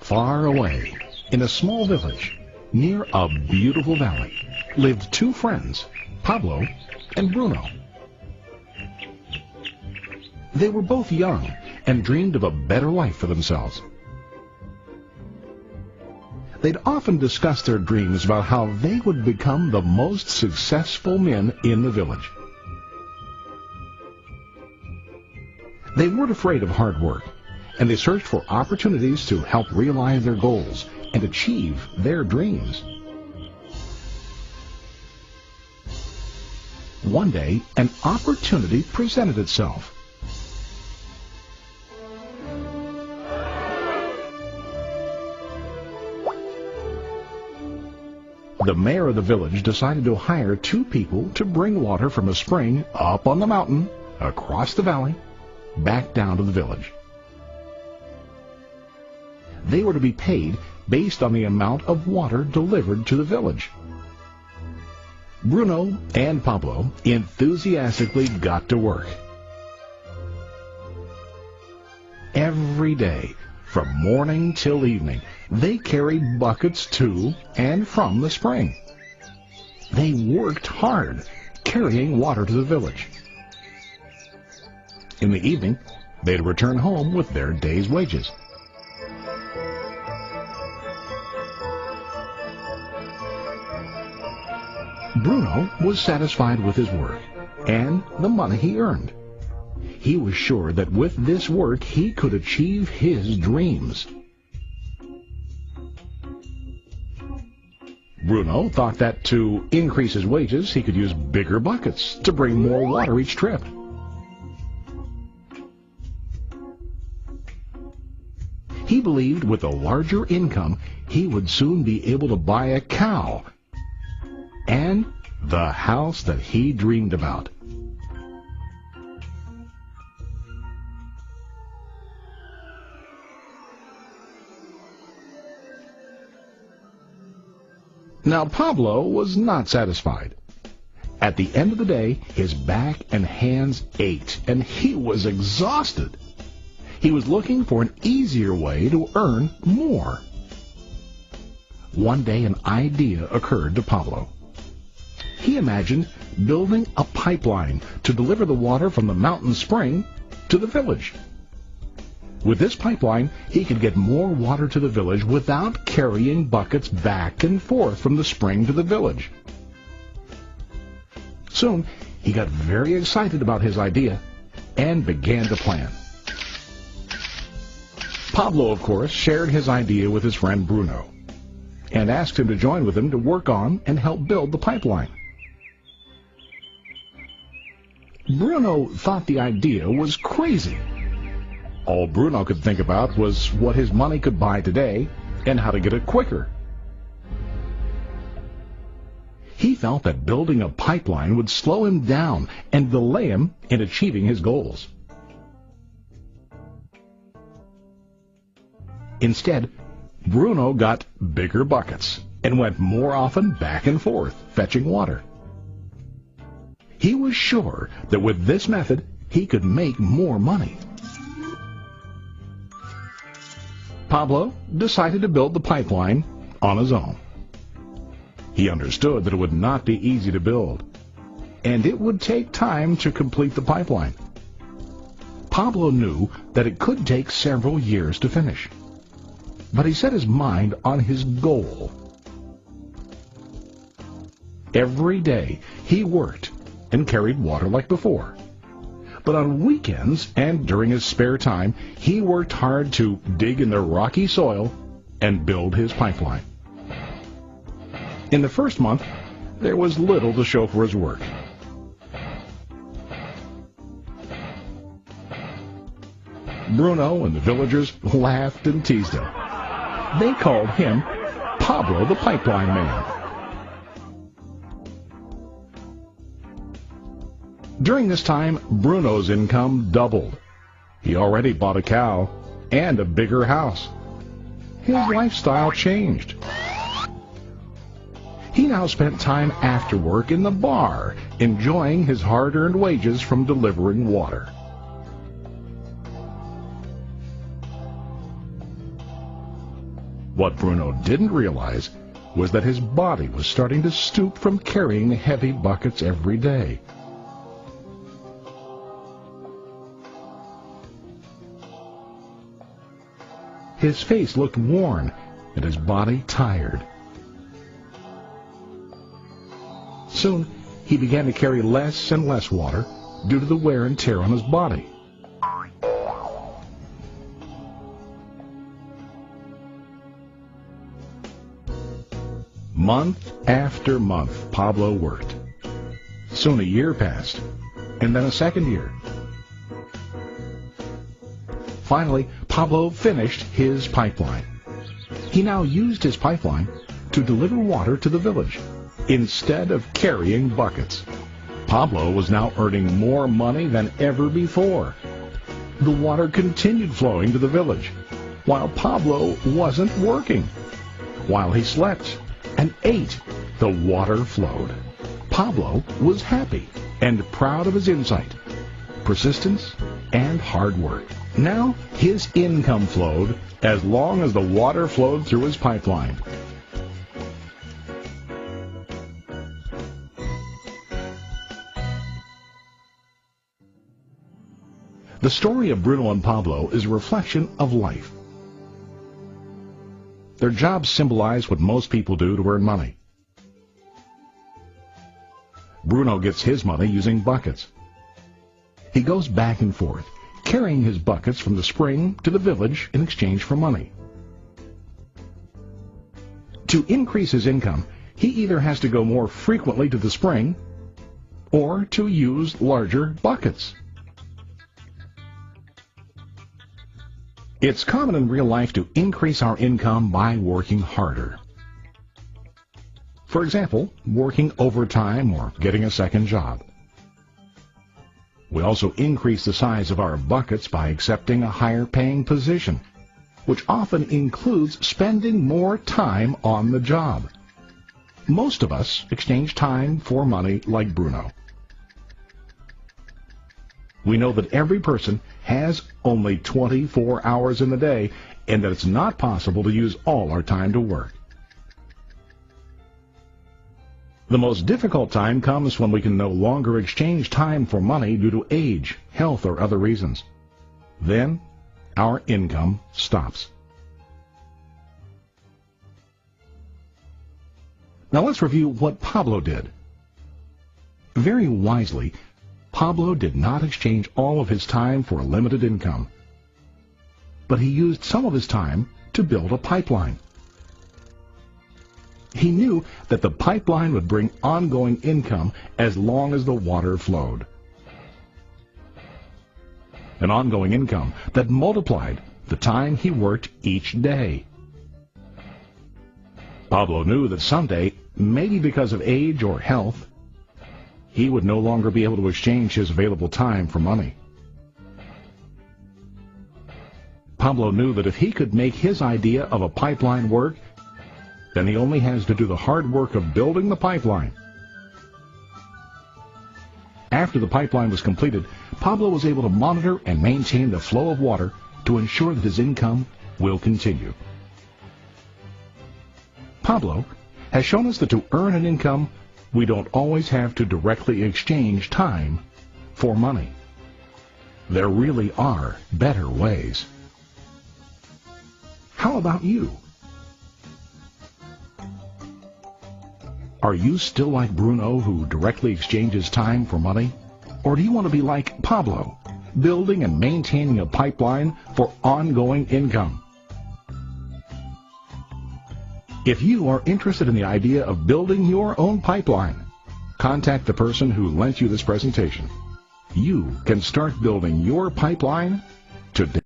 Far away, in a small village, near a beautiful valley, lived two friends, Pablo and Bruno. They were both young and dreamed of a better life for themselves. They'd often discuss their dreams about how they would become the most successful men in the village. They weren't afraid of hard work, and they searched for opportunities to help realize their goals and achieve their dreams. One day, an opportunity presented itself. The mayor of the village decided to hire two people to bring water from a spring up on the mountain, across the valley, back down to the village. They were to be paid based on the amount of water delivered to the village. Bruno and Pablo enthusiastically got to work. Every day, from morning till evening, they carried buckets to and from the spring. They worked hard, carrying water to the village. In the evening, they'd return home with their day's wages. Bruno was satisfied with his work and the money he earned. He was sure that with this work he could achieve his dreams. Bruno thought that to increase his wages he could use bigger buckets to bring more water each trip. He believed with a larger income he would soon be able to buy a cow and the house that he dreamed about. Now Pablo was not satisfied. At the end of the day, his back and hands ached, and he was exhausted. He was looking for an easier way to earn more. One day an idea occurred to Pablo. He imagined building a pipeline to deliver the water from the mountain spring to the village. With this pipeline, he could get more water to the village without carrying buckets back and forth from the spring to the village. Soon, he got very excited about his idea and began to plan. Pablo, of course, shared his idea with his friend Bruno and asked him to join with him to work on and help build the pipeline. Bruno thought the idea was crazy. All Bruno could think about was what his money could buy today and how to get it quicker. He felt that building a pipeline would slow him down and delay him in achieving his goals. Instead, Bruno got bigger buckets and went more often back and forth fetching water. He was sure that with this method he could make more money. Pablo decided to build the pipeline on his own. He understood that it would not be easy to build, and it would take time to complete the pipeline. Pablo knew that it could take several years to finish, but he set his mind on his goal. Every day he worked and carried water like before. But on weekends and during his spare time, he worked hard to dig in the rocky soil and build his pipeline. In the first month, there was little to show for his work. Bruno and the villagers laughed and teased him. They called him Pablo the Pipeline Man. During this time, Bruno's income doubled. He already bought a cow and a bigger house. His lifestyle changed. He now spent time after work in the bar, enjoying his hard-earned wages from delivering water. What Bruno didn't realize was that his body was starting to stoop from carrying heavy buckets every day. His face looked worn and his body tired. Soon, he began to carry less and less water due to the wear and tear on his body. Month after month, Pablo worked. Soon a year passed, and then a second year. Finally, Pablo finished his pipeline. He now used his pipeline to deliver water to the village instead of carrying buckets. Pablo was now earning more money than ever before. The water continued flowing to the village, while Pablo wasn't working. While he slept and ate, the water flowed. Pablo was happy and proud of his insight, persistence, and hard work. Now his income flowed as long as the water flowed through his pipeline. The story of Bruno and Pablo is a reflection of life. Their jobs symbolize what most people do to earn money. Bruno gets his money using buckets. He goes back and forth, carrying his buckets from the spring to the village in exchange for money. To increase his income, he either has to go more frequently to the spring or to use larger buckets. It's common in real life to increase our income by working harder. For example, working overtime or getting a second job. We also increase the size of our buckets by accepting a higher-paying position, which often includes spending more time on the job. Most of us exchange time for money like Bruno. We know that every person has only 24 hours in the day and that it's not possible to use all our time to work. The most difficult time comes when we can no longer exchange time for money due to age, health, or other reasons. Then, our income stops. Now let's review what Pablo did. Very wisely, Pablo did not exchange all of his time for a limited income, but he used some of his time to build a pipeline. He knew that the pipeline would bring ongoing income as long as the water flowed. An ongoing income that multiplied the time he worked each day. Pablo knew that someday, maybe because of age or health, he would no longer be able to exchange his available time for money. Pablo knew that if he could make his idea of a pipeline work, then he only has to do the hard work of building the pipeline. After the pipeline was completed, Pablo was able to monitor and maintain the flow of water to ensure that his income will continue. Pablo has shown us that to earn an income, we don't always have to directly exchange time for money. There really are better ways. How about you? Are you still like Bruno, who directly exchanges time for money? Or do you want to be like Pablo, building and maintaining a pipeline for ongoing income? If you are interested in the idea of building your own pipeline, contact the person who lent you this presentation. You can start building your pipeline today.